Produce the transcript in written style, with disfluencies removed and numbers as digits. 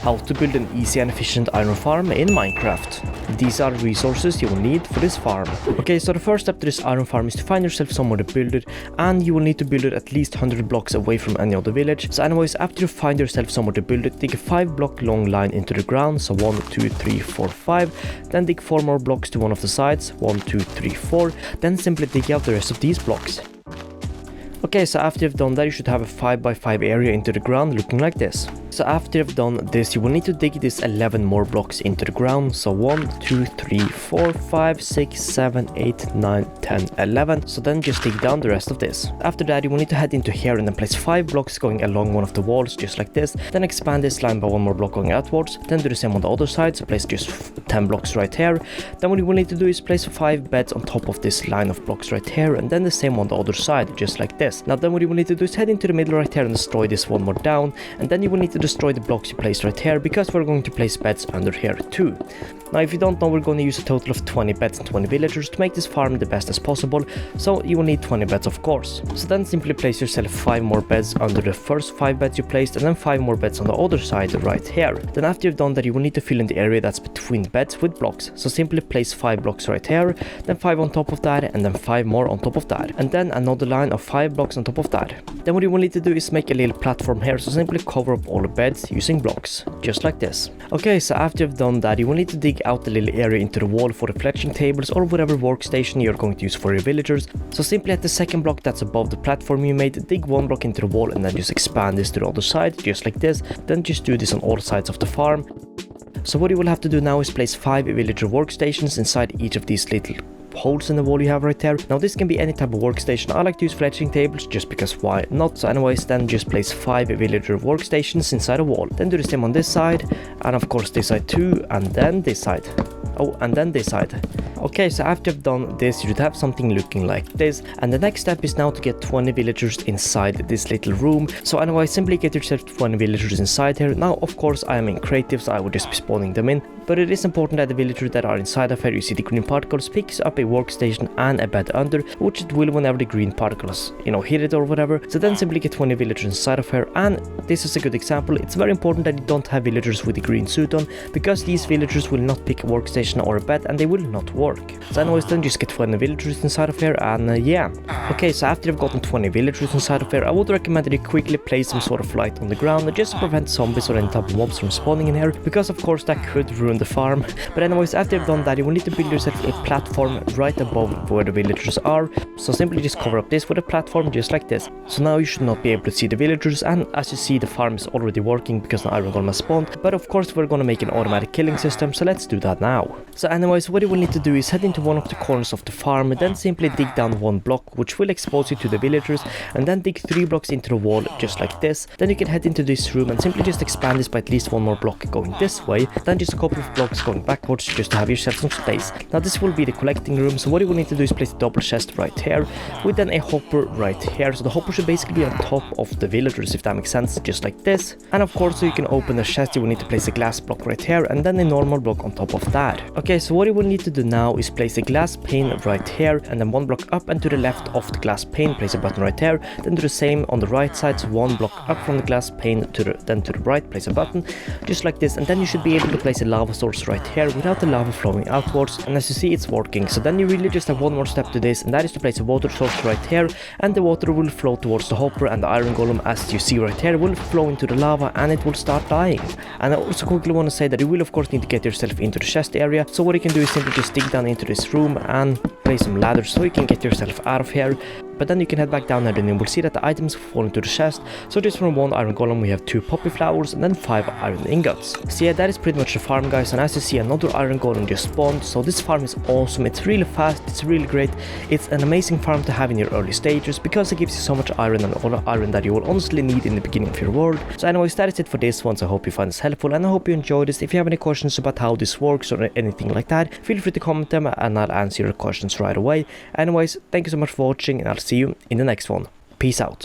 how to build an easy and efficient iron farm in Minecraft. These are resources you will need for this farm. Okay, so the first step to this iron farm is to find yourself somewhere to build it, and you will need to build it at least 100 blocks away from any other village. So anyways, after you find yourself somewhere to build it, dig a 5-block long line into the ground, so 1, 2, 3, 4, 5, then dig 4 more blocks to one of the sides, 1, 2, 3, 4, then simply dig out the rest of these blocks. Okay, so after you've done that, you should have a 5x5 area into the ground looking like this. So after you've done this, you will need to dig this 11 more blocks into the ground. So 1, 2, 3, 4, 5, 6, 7, 8, 9, 10, 11. So then just dig down the rest of this. After that, you will need to head into here and then place 5 blocks going along one of the walls just like this. Then expand this line by 1 more block going outwards. Then do the same on the other side, so place just 10 blocks right here. Then what you will need to do is place 5 beds on top of this line of blocks right here, and then the same on the other side just like this. Now then what you will need to do is head into the middle right here and destroy this one more down, and then you will need to destroy the blocks you placed right here, because we're going to place beds under here too. Now if you don't know, we're going to use a total of 20 beds and 20 villagers to make this farm the best as possible, so you will need 20 beds of course. So then simply place yourself 5 more beds under the first 5 beds you placed, and then 5 more beds on the other side right here. Then after you've done that, you will need to fill in the area that's between beds with blocks, so simply place 5 blocks right here, then 5 on top of that, and then 5 more on top of that, and then another line of 5 blocks on top of that. Then what you will need to do is make a little platform here, so simply cover up all the beds using blocks, just like this. Okay, so after you've done that, you will need to dig out the little area into the wall for the fletching tables or whatever workstation you're going to use for your villagers. So simply at the second block that's above the platform you made, dig 1 block into the wall and then just expand this to the other side, just like this. Then just do this on all sides of the farm. So what you will have to do now is place 5 villager workstations inside each of these little holes in the wall you have right there. Now this can be any type of workstation. I like to use fletching tables just because why not. So anyways, then just place 5 villager workstations inside a wall. Then do the same on this side, and of course this side too, and then this side. Oh, and then this side. Okay, so after you've done this, you should have something looking like this, and the next step is now to get 20 villagers inside this little room. So anyways, simply get yourself 20 villagers inside here. Now of course I am in creative, so I would just be spawning them in, but it is important that the villagers that are inside of here, you see the green particles, picks up a workstation and a bed under, which it will whenever the green particles, hit it or whatever. So then simply get 20 villagers inside of here, and this is a good example. It's very important that you don't have villagers with the green suit on, because these villagers will not pick a workstation or a bed and they will not work. So anyways, then just get 20 villagers inside of here, and yeah. Okay, so after you've gotten 20 villagers inside of here, I would recommend that you quickly place some sort of light on the ground just to prevent zombies or any type of mobs from spawning in here, because of course that could ruin the farm. But anyways, after you've done that, you will need to build yourself a platform right above where the villagers are. So simply just cover up this with a platform just like this. So now you should not be able to see the villagers, and as you see, the farm is already working because the iron golem has spawned. But of course we're gonna make an automatic killing system, so let's do that now. So anyways, what you will need to do is head into one of the corners of the farm, then simply dig down 1 block, which will expose you to the villagers, and then dig 3 blocks into the wall just like this. Then you can head into this room and simply just expand this by at least 1 more block going this way, then just a couple of blocks going backwards just to have yourself some space. Now this will be the collecting room, so what you will need to do is place a double chest right here with then a hopper right here. So the hopper should basically be on top of the villagers, if that makes sense, just like this. And of course, so you can open the chest, you will need to place a glass block right here and then a normal block on top of that. Okay, so what you will need to do now is place a glass pane right here, and then 1 block up and to the left of the glass pane, place a button right there. Then do the same on the right side, so 1 block up from the glass pane to the right, place a button just like this, and then you should be able to place a lava source right here without the lava flowing outwards, and as you see, it's working. So then you really just have 1 more step to this, and that is to place a water source right here, and the water will flow towards the hopper, and the iron golem, as you see right here, will flow into the lava and it will start dying. And I also quickly want to say that you will of course need to get yourself into the chest area. So what you can do is simply just dig down into this room and place some ladders so you can get yourself out of here. But then you can head back down there and you will see that the items fall into the chest. So just from 1 iron golem we have 2 poppy flowers and then 5 iron ingots. So yeah, that is pretty much the farm, guys, and as you see, another iron golem just spawned. So this farm is awesome, it's really fast, it's really great. It's an amazing farm to have in your early stages because it gives you so much iron and all the iron that you will honestly need in the beginning of your world. So anyways, that is it for this one, so I hope you find this helpful and I hope you enjoyed this. If you have any questions about how this works or anything like that, feel free to comment them and I'll answer your questions right away. Anyways, thank you so much for watching and I'll see you in the next one. Peace out.